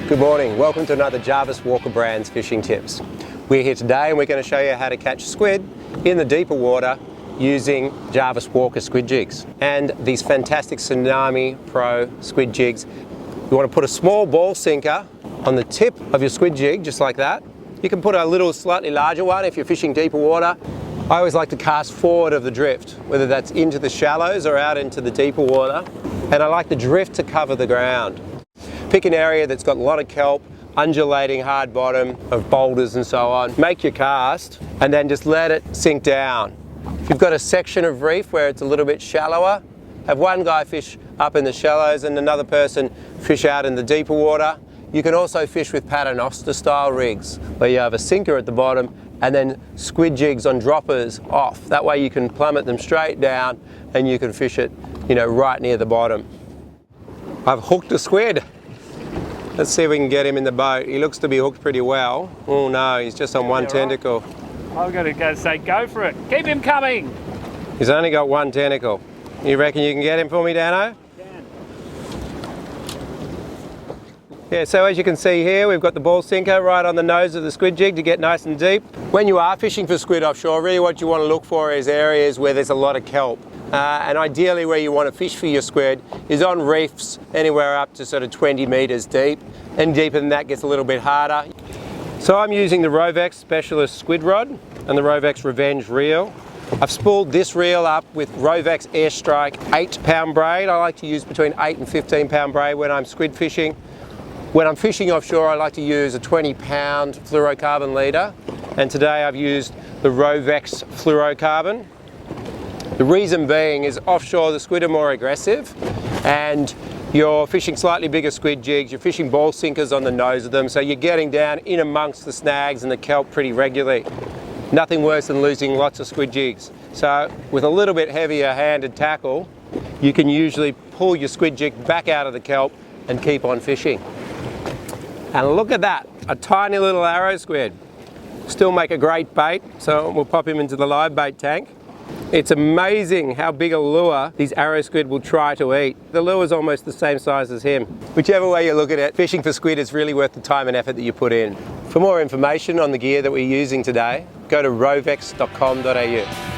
Good morning, welcome to another Jarvis Walker Brands fishing tips. We're here today and we're going to show you how to catch squid in the deeper water using Jarvis Walker squid jigs and these fantastic Tsunami Pro squid jigs. You want to put a small ball sinker on the tip of your squid jig, just like that. You can put a little slightly larger one if you're fishing deeper water. I always like to cast forward of the drift, whether that's into the shallows or out into the deeper water. And I like the drift to cover the ground. Pick an area that's got a lot of kelp, undulating hard bottom of boulders and so on. Make your cast and then just let it sink down. If you've got a section of reef where it's a little bit shallower, have one guy fish up in the shallows and another person fish out in the deeper water. You can also fish with paternoster style rigs where you have a sinker at the bottom and then squid jigs on droppers off. That way you can plummet them straight down and you can fish it, right near the bottom. I've hooked a squid. Let's see if we can get him in the boat. He looks to be hooked pretty well. Oh no, he's just on one tentacle. I've got to go say go for it. Keep him coming. He's only got one tentacle. You reckon you can get him for me, Dano? Can. Yeah, so as you can see here, we've got the ball sinker right on the nose of the squid jig to get nice and deep. When you are fishing for squid offshore, really what you want to look for is areas where there's a lot of kelp. And ideally where you want to fish for your squid is on reefs anywhere up to sort of 20 metres deep. And deeper than that gets a little bit harder. So I'm using the Rovex Specialist Squid rod and the Rovex Revenge reel. I've spooled this reel up with Rovex Air Strike 8-pound braid. I like to use between 8 and 15-pound braid when I'm squid fishing. When I'm fishing offshore, I like to use a 20-pound fluorocarbon leader. And today I've used the Rovex fluorocarbon. The reason being is offshore the squid are more aggressive and you're fishing slightly bigger squid jigs, you're fishing ball sinkers on the nose of them, so you're getting down in amongst the snags and the kelp pretty regularly. Nothing worse than losing lots of squid jigs. So with a little bit heavier handed tackle, you can usually pull your squid jig back out of the kelp and keep on fishing. And look at that, a tiny little arrow squid. Still make a great bait, so we'll pop him into the live bait tank. It's amazing how big a lure these arrow squid will try to eat. The lure is almost the same size as him. Whichever way you look at it, fishing for squid is really worth the time and effort that you put in. For more information on the gear that we're using today, go to rovex.com.au.